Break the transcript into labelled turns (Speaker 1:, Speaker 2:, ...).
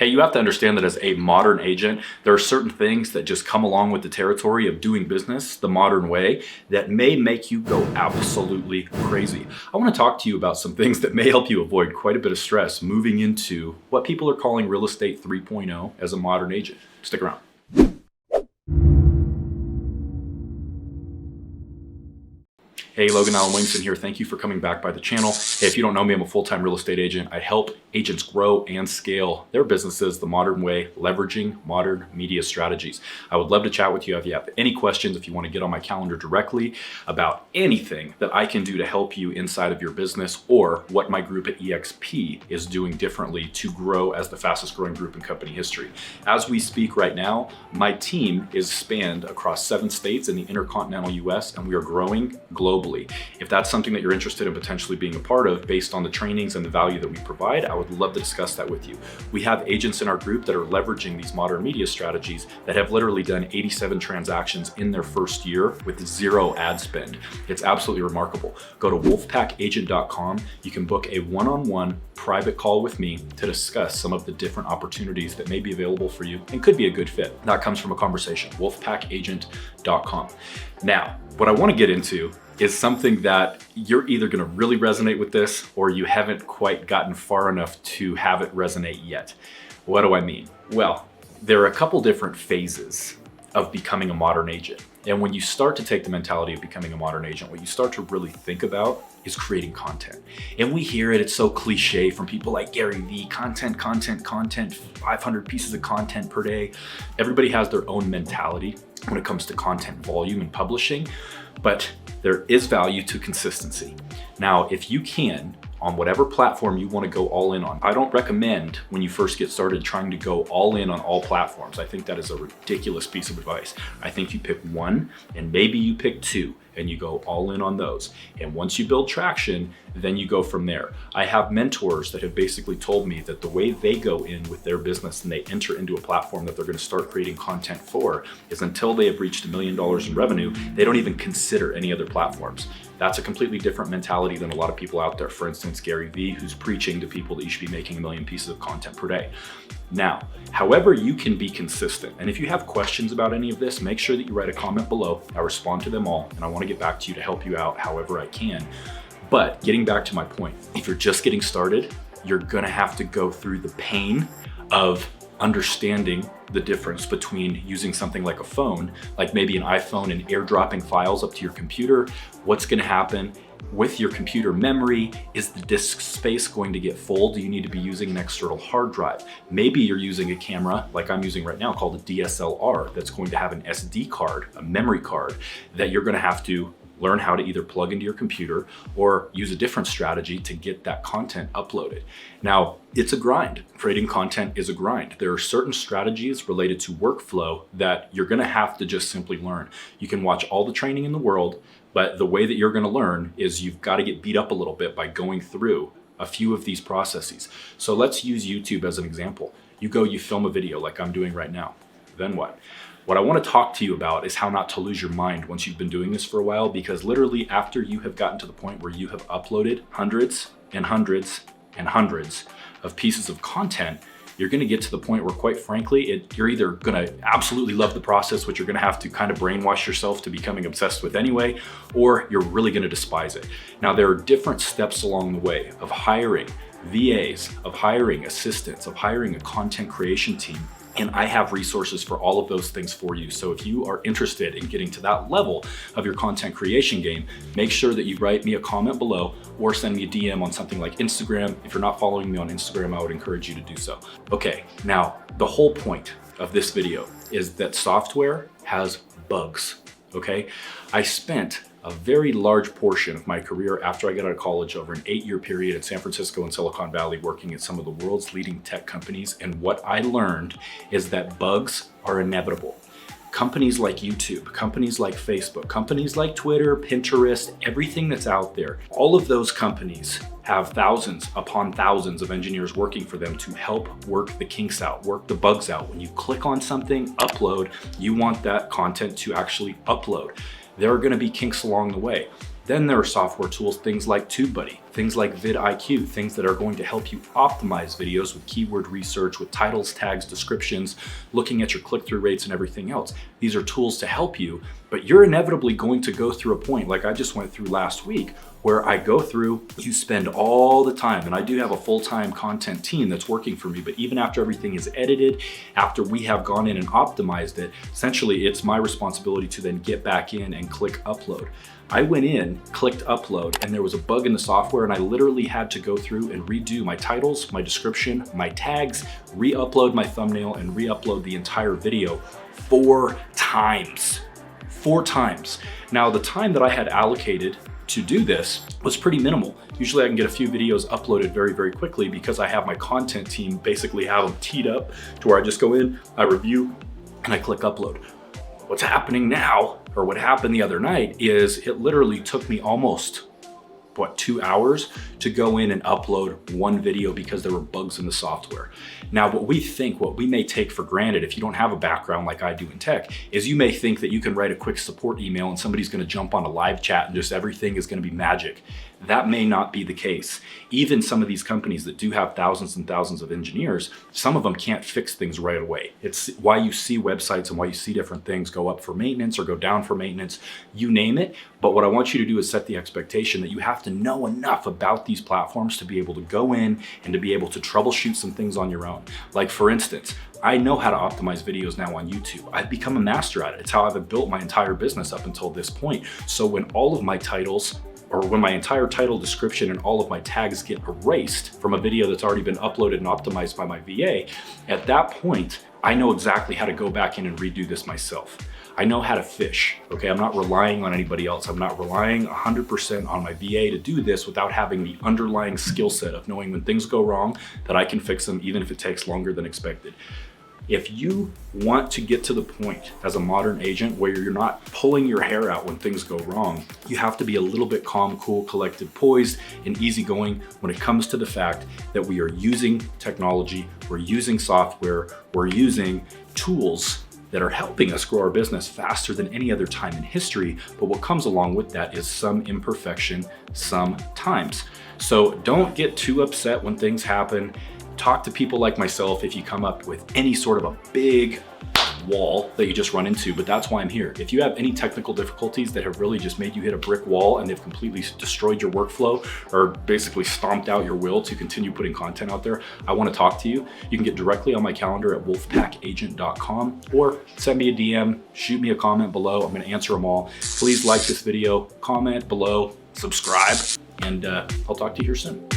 Speaker 1: Hey, you have to understand that as a modern agent, there are certain things that just come along with the territory of doing business the modern way that may make you go absolutely crazy. I want to talk to you about some things that may help you avoid quite a bit of stress moving into what people are calling real estate 3.0 as a modern agent. Stick around. Hey, Logan Williamson here. Thank you for coming back by the channel. Hey, if you don't know me, I'm a full-time real estate agent. I help agents grow and scale their businesses the modern way, leveraging modern media strategies. I would love to chat with you if you have any questions, if you want to get on my calendar directly about anything that I can do to help you inside of your business, or what my group at EXP is doing differently to grow as the fastest growing group in company history. As we speak right now, my team is spanned across 7 states in the intercontinental US, and we are growing globally. If that's something that you're interested in potentially being a part of based on the trainings and the value that we provide, I would love to discuss that with you. We have agents in our group that are leveraging these modern media strategies that have literally done 87 transactions in their first year with 0 ad spend. It's absolutely remarkable. Go to wolfpackagent.com. You can book a one-on-one private call with me to discuss some of the different opportunities that may be available for you and could be a good fit. That comes from a conversation, wolfpackagent.com. Now, what I want to get into is something that you're either going to really resonate with this or you haven't quite gotten far enough to have it resonate yet. What do I mean? Well, there are a couple different phases of becoming a modern agent. And when you start to take the mentality of becoming a modern agent, what you start to really think about is creating content. And we hear it, it's so cliche from people like Gary Vee, content, 500 pieces of content per day. Everybody has their own mentality when it comes to content volume and publishing, but there is value to consistency. Now, if you can, on whatever platform you want to go all in on. I don't recommend when you first get started trying to go all in on all platforms. I think that is a ridiculous piece of advice. I think you pick one and maybe you pick 2 and you go all in on those. And once you build traction, then you go from there. I have mentors that have basically told me that the way they go in with their business and they enter into a platform that they're going to start creating content for is until they have reached $1 million in revenue, they don't even consider any other platforms. That's a completely different mentality than a lot of people out there. For instance, Gary Vee, who's preaching to people that you should be making 1 million pieces of content per day. Now, however you can be consistent, and if you have questions about any of this, make sure that you write a comment below. I respond to them all, and I want to get back to you to help you out however I can. But getting back to my point, if you're just getting started, you're gonna have to go through the pain of understanding the difference between using something like a phone, like maybe an iPhone, and airdropping files up to your computer. What's gonna happen with your computer memory? Is the disk space going to get full? Do you need to be using an external hard drive? Maybe you're using a camera like I'm using right now called a DSLR that's going to have an SD card, a memory card, that you're gonna have to learn how to either plug into your computer or use a different strategy to get that content uploaded. Now, it's a grind. Creating content is a grind. There are certain strategies related to workflow that you're gonna have to just simply learn. You can watch all the training in the world, but the way that you're gonna learn is you've gotta get beat up a little bit by going through a few of these processes. So let's use YouTube as an example. You film a video like I'm doing right now. Then what? What I want to talk to you about is how not to lose your mind once you've been doing this for a while, because literally after you have gotten to the point where you have uploaded hundreds and hundreds and hundreds of pieces of content, you're going to get to the point where, quite frankly, you're either going to absolutely love the process, which you're going to have to kind of brainwash yourself to becoming obsessed with anyway, or you're really going to despise it. Now, there are different steps along the way of hiring VAs, of hiring assistants, of hiring a content creation team. And I have resources for all of those things for you. So if you are interested in getting to that level of your content creation game, make sure that you write me a comment below or send me a DM on something like Instagram. If you're not following me on Instagram, I would encourage you to do so. Okay, now the whole point of this video is that software has bugs, okay? I spent a very large portion of my career after I got out of college over an 8-year period in San Francisco and Silicon Valley working at some of the world's leading tech companies. And what I learned is that bugs are inevitable. Companies like YouTube, companies like Facebook, companies like Twitter, Pinterest, everything that's out there, all of those companies have thousands upon thousands of engineers working for them to help work the kinks out, work the bugs out. When you click on something, upload, you want that content to actually upload. There are going to be kinks along the way. Then there are software tools, things like TubeBuddy, things like vidIQ, things that are going to help you optimize videos with keyword research, with titles, tags, descriptions, looking at your click-through rates and everything else. These are tools to help you, but you're inevitably going to go through a point like I just went through last week, where I go through, you spend all the time, and I do have a full-time content team that's working for me, but even after everything is edited, after we have gone in and optimized it, essentially it's my responsibility to then get back in and click upload. I went in, clicked upload, and there was a bug in the software, and I literally had to go through and redo my titles, my description, my tags, re-upload my thumbnail, and re-upload the entire video 4 times. 4 times. Now, the time that I had allocated to do this was pretty minimal. Usually I can get a few videos uploaded very, very quickly because I have my content team basically have them teed up to where I just go in, I review, and I click upload. What's happening now, or what happened the other night, is it literally took me almost, 2 hours to go in and upload one video because there were bugs in the software. Now, what we may take for granted if you don't have a background like I do in tech, is you may think that you can write a quick support email and somebody's gonna jump on a live chat and just everything is gonna be magic. That may not be the case. Even some of these companies that do have thousands and thousands of engineers, some of them can't fix things right away. It's why you see websites and why you see different things go up for maintenance or go down for maintenance, you name it. But what I want you to do is set the expectation that you have to know enough about these platforms to be able to go in and to be able to troubleshoot some things on your own. Like for instance, I know how to optimize videos now on YouTube. I've become a master at it. It's how I've built my entire business up until this point. So when all of my titles, or when my entire title description and all of my tags get erased from a video that's already been uploaded and optimized by my VA, at that point, I know exactly how to go back in and redo this myself. I know how to fish, okay? I'm not relying on anybody else. I'm not relying 100% on my VA to do this without having the underlying skill set of knowing when things go wrong, that I can fix them even if it takes longer than expected. If you want to get to the point as a modern agent where you're not pulling your hair out when things go wrong, you have to be a little bit calm, cool, collected, poised, and easygoing when it comes to the fact that we are using technology, we're using software, we're using tools that are helping us grow our business faster than any other time in history. But what comes along with that is some imperfection sometimes. So don't get too upset when things happen. Talk to people like myself if you come up with any sort of a big wall that you just run into, but that's why I'm here. If you have any technical difficulties that have really just made you hit a brick wall and they've completely destroyed your workflow or basically stomped out your will to continue putting content out there, I want to talk to you. You can get directly on my calendar at wolfpackagent.com or send me a DM, shoot me a comment below. I'm going to answer them all. Please like this video, comment below, subscribe, and I'll talk to you here soon.